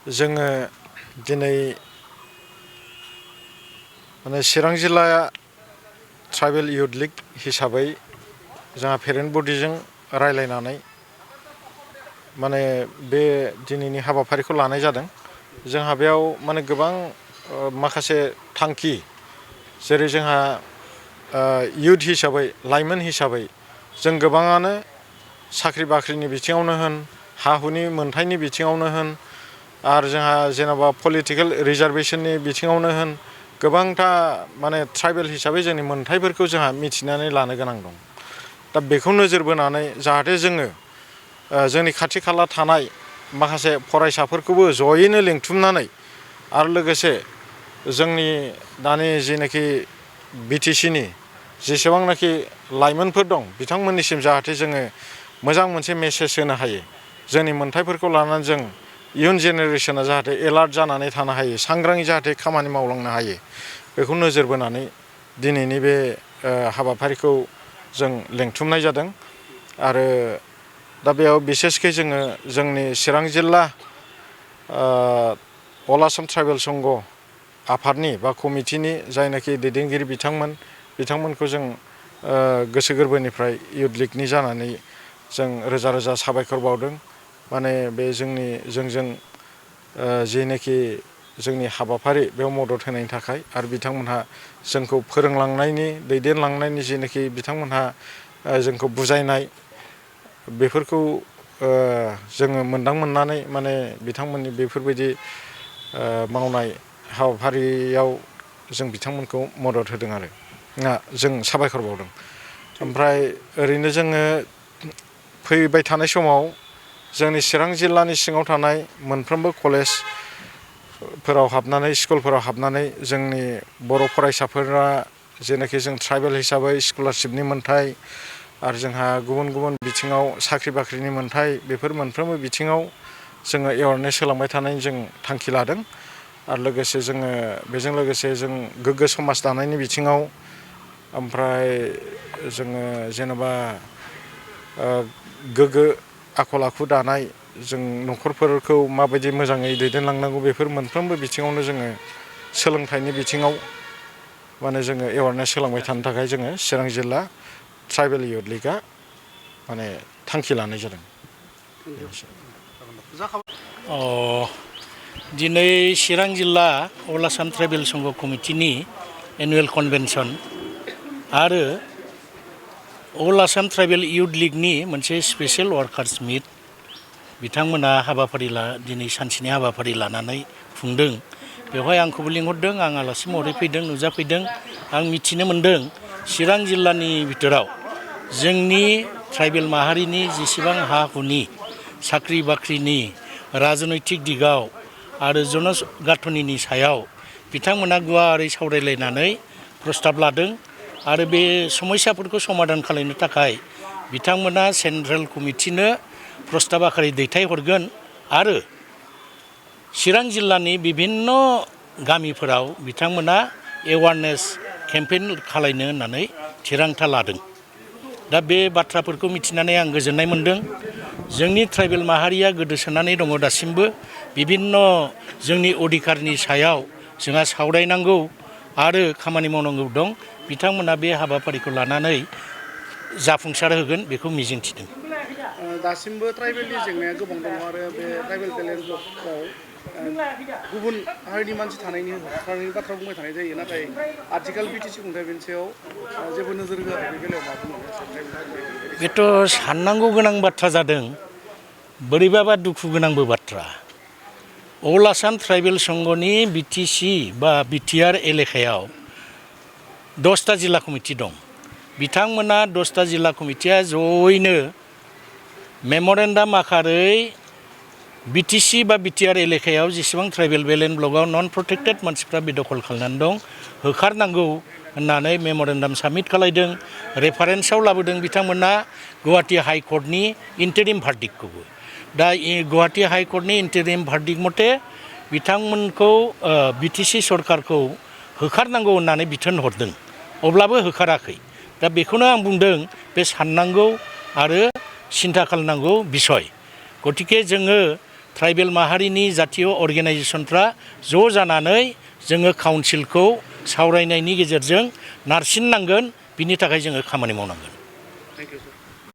जोङो दिनै माने चिरां जिल्ला ट्राइबेल इयुथ लीग हिसाबै जोंहा पेरेन्ट बडिजों रायलायनानै माने बे दिनैनि हाबाफारिखौ लानाय जादों। जोंहा बेयाव माने गोबां माखासे थांखि जेरै जोंहा इयुथ हिसाबै लाइमोन हिसाबै जों गोबाङानो साख्रि बाख्रिनि बिथिङावनो होन हा हुनि मोनथायनि बिथिङावनो होन आरो जोंहा जेनेबा पलिटिकेल रिजार्भेशननि बिथिङावनो होन गोबांथा माने ट्राइबेल हिसाबै जोंनि मोनथायफोरखौ जोंहा मिथिनानै लानो गोनां दं। दा बेखौ नोजोर बोनानै जाहाथे जोङो जोंनि खाथि खाला थानाय माखासे फरायसाफोरखौबो जयैनो लिंथुमनानै आरो लोगोसे जोंनि दानि जेनाखि बिटिसिनि जेसेबांनाखि लाइमोनफोर दं बिथांमोननिसिम जाहाथे जोङो मोजां मोनसे मेसेज होनो हायो। जोंनि मोनथायफोरखौ लानानै जों इयुन जेनेरेशना जाहाथे एलार्ट जानानै थानो हायो, सांग्राङै जाहाथे खामानि मावलांनो हायो, बेखौ नोजोर बोनानै दिनैनि बे हाबाफारिखौ जों लेंथुमनाय जादों। आरो दा बेयाव बिसेसकै जोङो जोंनि चिरां जिल्ला अल आसाम ट्राइबेल संघ आफादनि बा कमिटिनि जायनाखि दैदेनगिरि बिथांमोनखौ जों गोसो गोरबोनिफ्राय इयुथ लीगनि जानानै जों रोजा रोजा साबायखर बावदों। माने बे जोंजों जेनाखि जोंनि हाबाफारि बेयाव मदद होनायनि थाखाय आरो बिथांमोनहा जोंखौ फोरोंलांनायनि दैदेनलांनायनि जेनाखि बिथांमोनहा जोंखौ बुजायनाय बेफोरखौ जोङो मोनदांमोननानै माने बिथांमोननि बेफोरबायदि मावनाय हाबाफारियाव जों बिथांमोनखौ मदद होदों आरो जों साबायखर बावदों। ओमफ्राय ओरैनो जोङो फैबाय थानाय समाव जोंनि चिरां जिल्लानि सिङाव थानाय मोनफ्रोमबो कलेजफोराव हाबनानै स्कुलफोराव हाबनानै जोंनि बर' फरायसाफोरा जेनाखि जों ट्राइबेल हिसाबै स्कलारशिपनि मोन्थाय आरो जोंहा गुबुन गुबुन बिथिङाव साख्रि बाख्रिनि मोन्थाय बेफोर मोनफ्रोमबो बिथिङाव जोङो एवारनेस होलांबाय थानायनि जों थांखि लादों। आरो लोगोसे जोङो बेजों लोगोसे जों गोग्गो समाज दानायनि बिथिङाव ओमफ्राय जोङो जेनेबा गोग्गो आखल आखु दानाय जों न'खरफोरखौ माबायदि मोजाङै दैदेनलांनांगौ बेफोर मोनफ्रोमबो बिथिङावनो जोङो सोलोंथाइनि बिथिङाव माने जोङो एवारनेस होलांबाय थानो थाखाय जोङो चिरां जिल्ला ट्राइबेल इयुथ लीगआ माने थांखि लानाय जादों। दिनै चिरां जिल्ला अल आसाम ट्राइबेल संघ कमिटिनि एनुवेल कनभेनसन आरो अल आसाम ट्राइबेल इयुथ लीगनि मोनसे स्पेशल वार्कार्स मिट बिथांमोना दिनै सानसेनि हाबाफारि लानानै खुंदों। बेवहाय आंखौबो लिंहरदों, आं आलासि महरै फैदों, नुजाफैदों। आं मिथिनो मोन्दों चिरां जिल्लानि बिथोराव जोंनि ट्राइबेल माहारिनि जेसेबां हा हुनि साख्रि बाख्रिनि राजनैतिक दिगाव आरो जनगाथनिनि सायाव बिथांमोना गुवारै सावरायलायनानै प्रस्ताब लादों आरो बे समस्याफोरखौ समाधान खालामनो थाखाय बिथांमोना सेन्ट्रेल कमिटिनो प्रस्ताब आखारै दैथायहरगोन आरो चिरां जिल्लानि बिभिन्न गामिफोराव बिथांमोना एवारनेस केम्पेइन खालायनो होननानै थिरांथा लादों। दा बे बाथ्राफोरखौ मिथिनानै आं गोजोननाय मोन्दों। जोंनि ट्राइबेल माहारिया गोदोसोनानै दङ दासिमबो। बिभिन्न जोंनि अधिकारनि सायाव जोंहा सावरायनांगौ आरो खामानि मावनांगौ दं। बिथांमोना बे हाबाफारिखौ लानानै जाफुंसार होगोन बेखौ मिजिंथिदों। दासिमबो ट्राइबेलनि जेंनाया गोबां दङ आरो बे ट्राइबेल बेलेन्स ब्लकआव गुबुन हारिनि मानसि थानायनि बाथ्रा बुंबाय थानाय जायो, नाथाय आथिखाल बिटिसि खुंथाय बेनि सायाव जेबो नोजोर होआखै। बे बेलायाव मा बुङो? बेथ' साननांगौ गोनां बाथ्रा जादों, बोरैबाबा दुखु गोनांबो बाथ्रा। अल आसाम ट्राइबेल संघनि बिटिसि बा बिटिआर एलेकायाव 10टा जिल्ला कमिटि दं। बिथांमोना 10टा जिल्ला कमिटिया जयैनो मेमरेन्डाम आखारै बिटिसि बा बिटिआर एलेकायाव जेसेबां ट्राइबेल बेलेन्स ब्लकआव नन प्रटेक्टेड मानसिफ्रा बेदखल खालामनानै दं होखारनांगौ होननानै मेमरेन्डाम साबमिट खालायदों। रेफारेन्सआव लाबोदों बिथांमोना गुवाहाटि हाइकर्टनि इन्टारिम भार्डिक्टखौबो। दा गुवाहाटि हाइकर्टनि इन्टारिम भार्डिक्ट मथे बिथांमोनखौ बिटिसि सरकारखौ होखारनांगौ होननानै बिथोन हरदों, अब्लाबो होखाराखै। दा बेखौनो आं बुंदों, बे साननांगौ आरो सिन्था खालामनांगौ बिसय। गतिके जोङो ट्राइबेल माहारिनि जातीय अर्गेनाइजेसनफ्रा ज' जानानै जोङो काउन्सिलखौ सावरायनायनि गेजेरजों नारसिननांगोन, बिनि थाखाय जोङो खामानि मावनांगोन। Thank you sir.